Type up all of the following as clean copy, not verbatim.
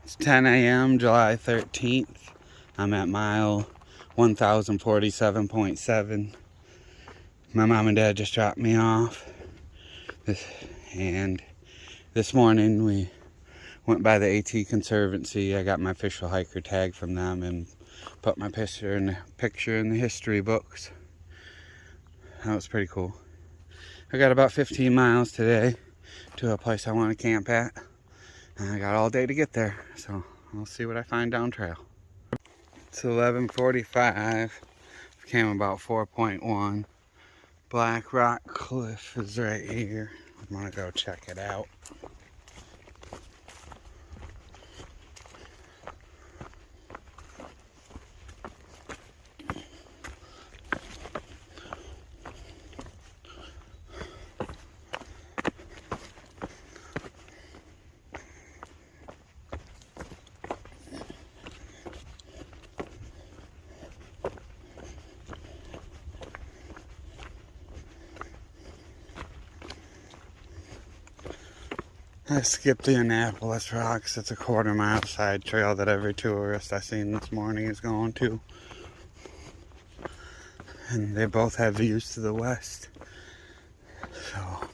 It's 10 a.m. July 13th. I'm at mile 1047.7. My mom and dad just dropped me off. And this morning we went by the AT Conservancy. I got my official hiker tag from them and put my picture in the history books. That was pretty cool. I got about 15 miles today to a place I want to camp at. And I got all day to get there, so I'll see what I find down trail. It's 11:45. Came about 4.1. Black Rock Cliff is right here. I'm gonna go check it out. I skipped the Annapolis Rocks. It's a quarter-mile side trail that every tourist I seen this morning is going to. And they both have views to the west. So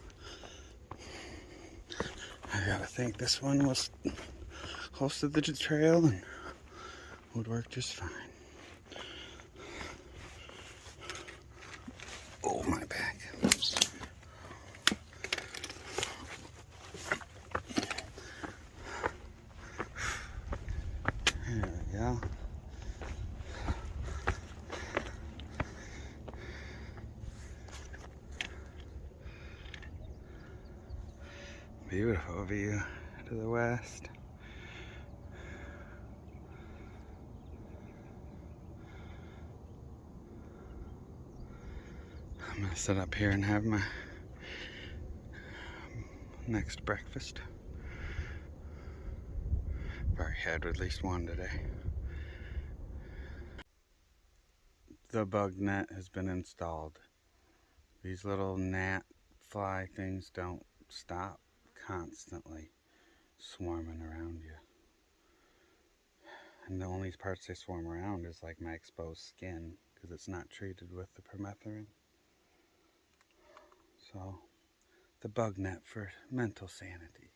I gotta think this one was close to the trail and would work just fine. Oh, my back. There we go. Beautiful view to the west. I'm gonna sit up here and have my next breakfast. Probably had at least one today. The bug net has been installed. These little gnat fly things don't stop constantly swarming around you. And the only parts they swarm around is like my exposed skin because it's not treated with the permethrin. So, the bug net for mental sanity.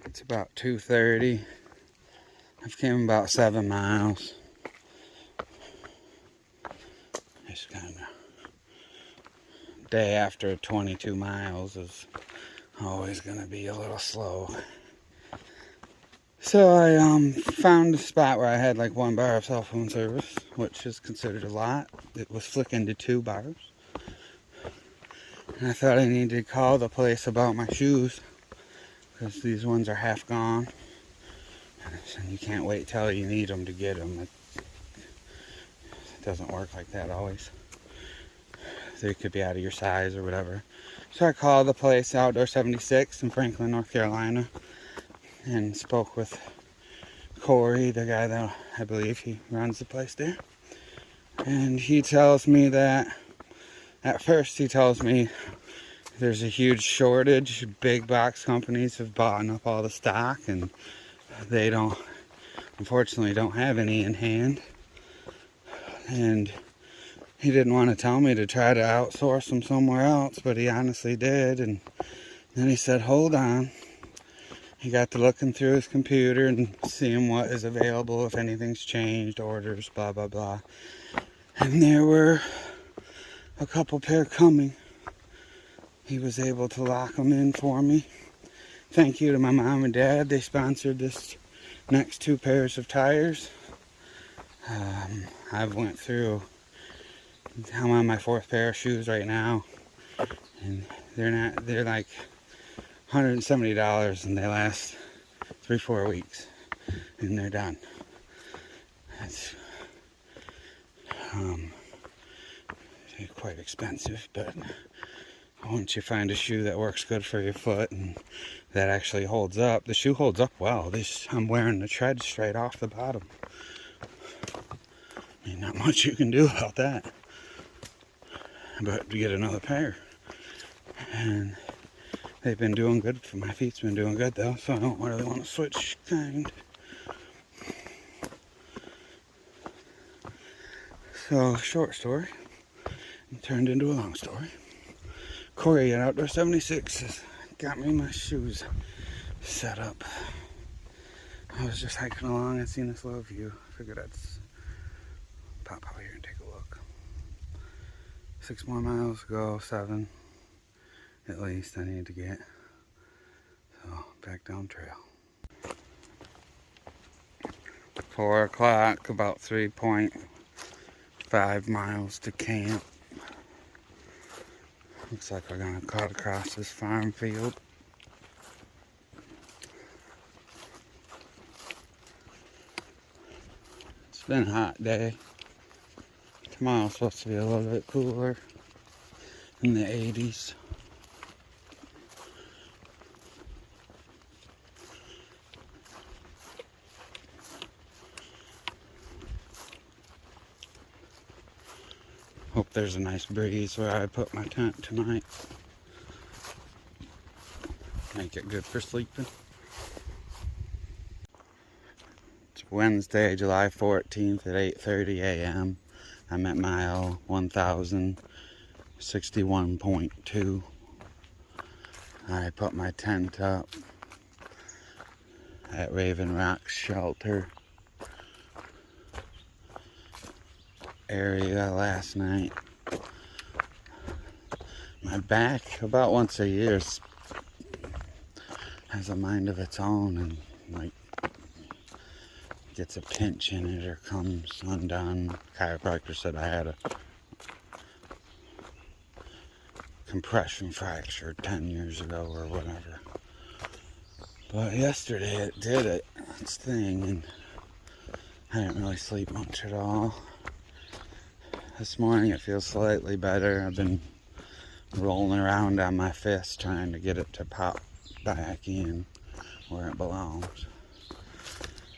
It's about 2:30. I've came about 7 miles. Just kind of day after 22 miles is always going to be a little slow. So I found a spot where I had like 1 bar of cell phone service, which is considered a lot. It was flicking to 2 bars. And I thought I needed to call the place about my shoes because these ones are half gone. And you can't wait till you need them to get them. It doesn't work like that always. They could be out of your size or whatever. So I called the place, Outdoor 76 in Franklin, North Carolina, and spoke with Corey, the guy that I believe he runs the place there. And he tells me that, at first he tells me there's a huge shortage. Big box companies have bought up all the stock and they unfortunately don't have any in hand. And he didn't want to tell me to try to outsource them somewhere else, but he honestly did. And then he said, hold on. He got to looking through his computer and seeing what is available, if anything's changed, orders, blah, blah, blah. And there were a couple pair coming. He was able to lock them in for me. Thank you to my mom and dad. They sponsored this next 2 pairs of tires. I've went through, I'm on my 4th pair of shoes right now. And they're like $170 and they last 3-4 weeks and they're done. That's quite expensive, but once you find a shoe that works good for your foot and that actually holds up, the shoe holds up well. I'm wearing the tread straight off the bottom. I mean, not much you can do about that, but to get another pair. And they've been doing good. My feet's been doing good though, so I don't really want to switch kind. So, short story turned into a long story. Corey at Outdoor 76 has got me my shoes set up. I was just hiking along and seen this little view. Figured I'd pop out here and take a look. 6 more miles to go, 7 at least I need to get. So, back down trail. 4 o'clock, about 3.5 miles to camp. Looks like we're gonna cut across this farm field. It's been a hot day. Tomorrow's supposed to be a little bit cooler, in the 80s. Hope there's a nice breeze where I put my tent tonight. Make it good for sleeping. It's Wednesday, July 14th at 8:30 a.m. I'm at mile 1061.2. I put my tent up at Raven Rock Shelter area last night. My back, about once a year, has a mind of its own and like gets a pinch in it or comes undone. Chiropractor said I had a compression fracture 10 years ago or whatever. But yesterday it did its thing and I didn't really sleep much at all. This morning it feels slightly better. I've been rolling around on my fist trying to get it to pop back in where it belongs.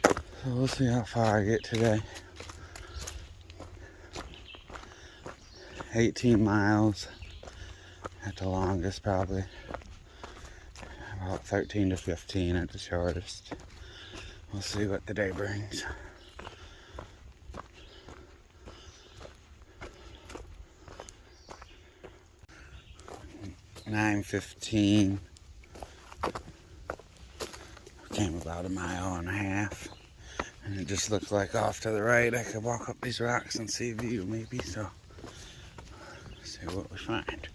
So we'll see how far I get today. 18 miles at the longest, probably. About 13 to 15 at the shortest. We'll see what the day brings. 9:15. Came about a mile and a half. And it just looked like off to the right I could walk up these rocks and see a view maybe, so see what we find.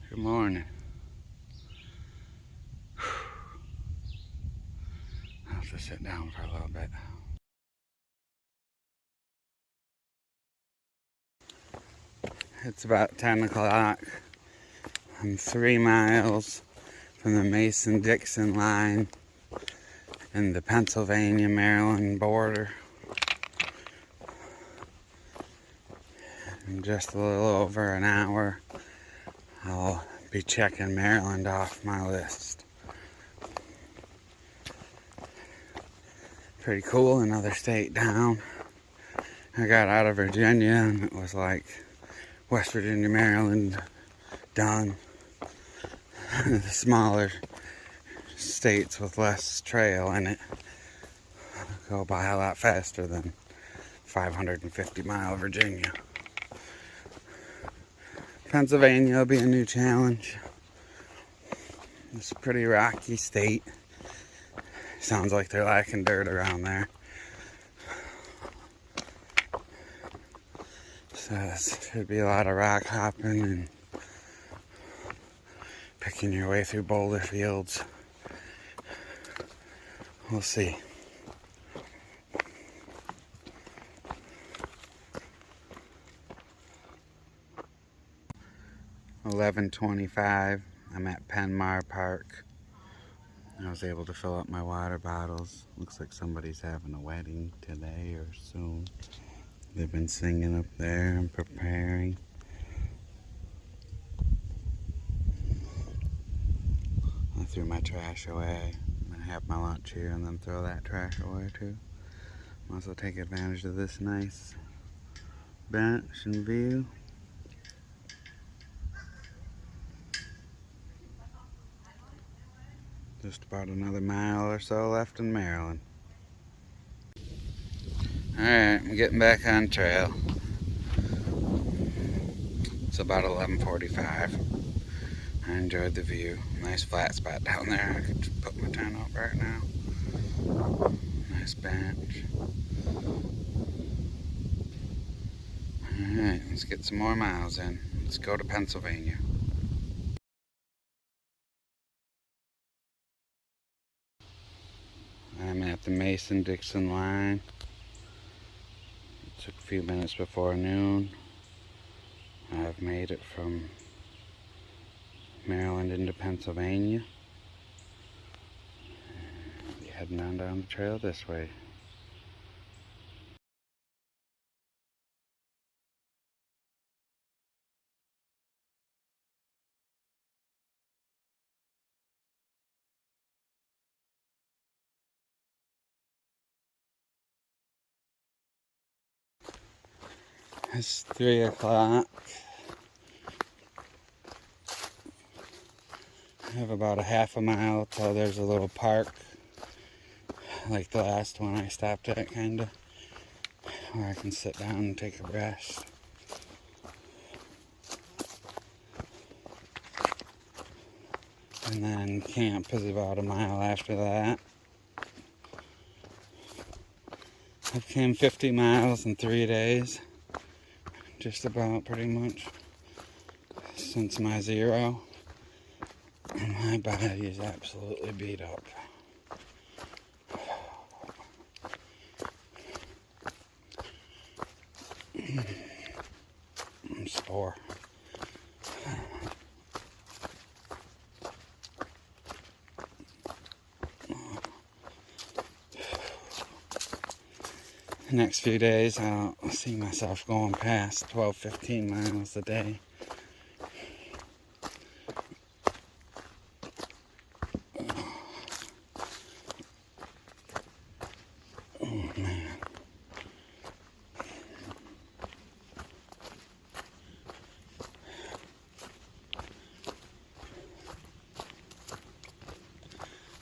Good morning. I'll have to sit down for a little bit. It's about 10 o'clock. I'm 3 miles from the Mason-Dixon line and the Pennsylvania-Maryland border. In just a little over an hour, I'll be checking Maryland off my list. Pretty cool, another state down. I got out of Virginia and it was like West Virginia, Maryland, done. The smaller states with less trail in it go by a lot faster than 550-mile Virginia. Pennsylvania will be a new challenge. It's a pretty rocky state. Sounds like they're lacking dirt around there. So there should be a lot of rock hopping and picking your way through boulder fields. We'll see. $11:25. I'm at Penmar Park. I was able to fill up my water bottles. Looks like somebody's having a wedding today or soon. They've been singing up there and preparing. I threw my trash away. I'm gonna have my lunch here and then throw that trash away too. Might as well take advantage of this nice bench and view. Just about another mile or so left in Maryland. Alright, I'm getting back on trail. It's about 11:45. I enjoyed the view. Nice flat spot down there. I could just put my tent up right now. Nice bench. Alright, let's get some more miles in. Let's go to Pennsylvania. I'm at the Mason-Dixon line. It took a few minutes before noon. I've made it from Maryland into Pennsylvania. I'll be heading on down the trail this way. It's 3 o'clock. I have about a half a mile till there's a little park, like the last one I stopped at, kinda, where I can sit down and take a rest. And then camp is about a mile after that. I've came 50 miles in 3 days, just about, pretty much, since my zero. And my body is absolutely beat up. I'm sore. The next few days, I'll see myself going past 12-15 miles a day. Oh man.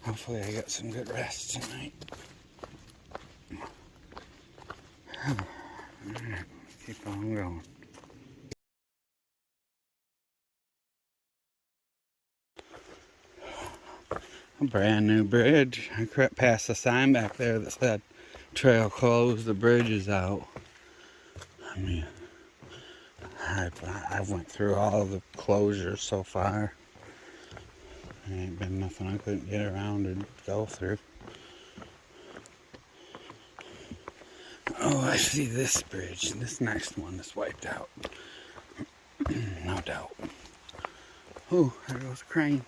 Hopefully I get some good rest tonight. Alright, keep on going. A brand new bridge. I crept past a sign back there that said trail closed, the bridge is out. I mean, I went through all the closures so far. There ain't been nothing I couldn't get around or go through. Oh, I see this bridge. This next one is wiped out. No doubt. Oh, there goes a crane.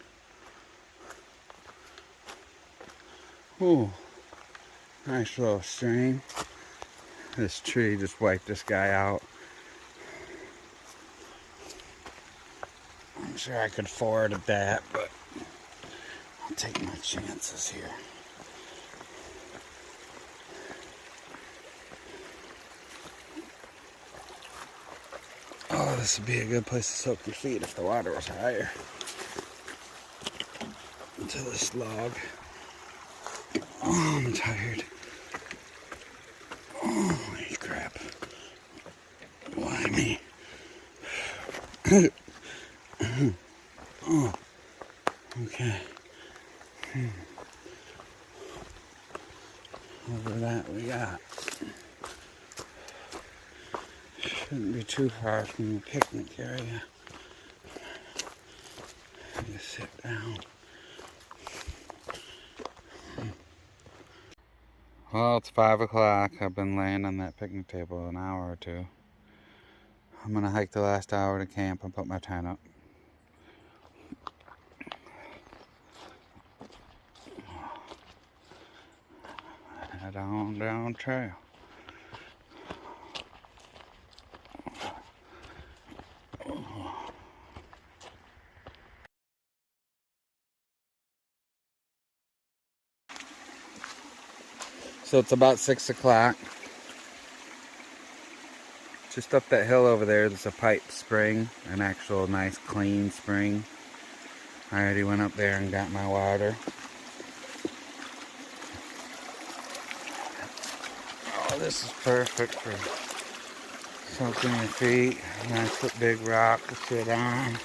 Oh, nice little stream. This tree just wiped this guy out. I'm sure I could ford at that, but I'll take my chances here. Oh, this would be a good place to soak your feet if the water was higher. To this log. Oh, I'm tired. Holy crap. Why me? Oh, okay. Over that we got. Shouldn't be too far from the picnic area. Just sit down. Well, it's 5 o'clock. I've been laying on that picnic table an hour or two. I'm gonna hike the last hour to camp and put my tent up. Head on down trail. So it's about 6 o'clock. Just up that hill over there, there's a pipe spring, an actual nice clean spring. I already went up there and got my water. Oh, this is perfect for soaking your feet. Nice big rock to sit on.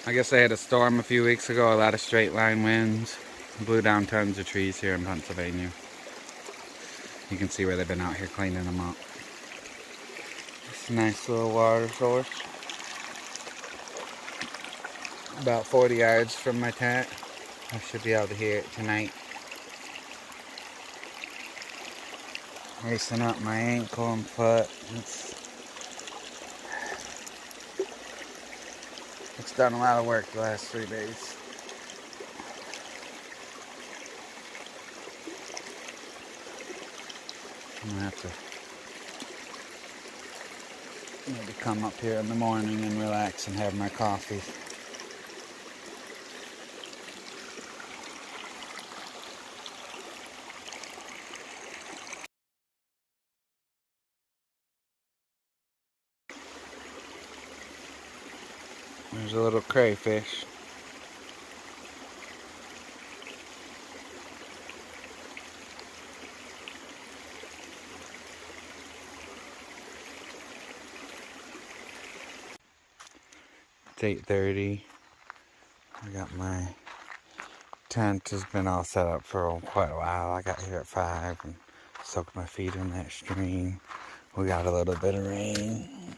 I guess they had a storm a few weeks ago, a lot of straight line winds. Blew down tons of trees here in Pennsylvania. You can see where they've been out here cleaning them up. It's a nice little water source. About 40 yards from my tent. I should be able to hear it tonight. Lacing up my ankle and foot. It's done a lot of work the last 3 days. I'm gonna have to maybe come up here in the morning and relax and have my coffee. There's a little crayfish. It's 8:30. I got my tent has been all set up for quite a while. I got here at 5 and soaked my feet in that stream. We got a little bit of rain.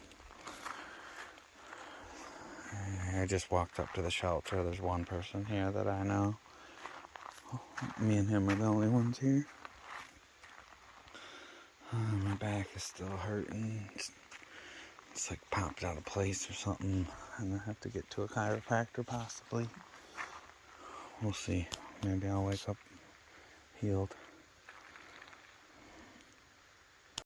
I just walked up to the shelter. There's one person here that I know. Me and him are the only ones here. My back is still hurting. It's like popped out of place or something. I'm gonna have to get to a chiropractor possibly. We'll see. Maybe I'll wake up healed.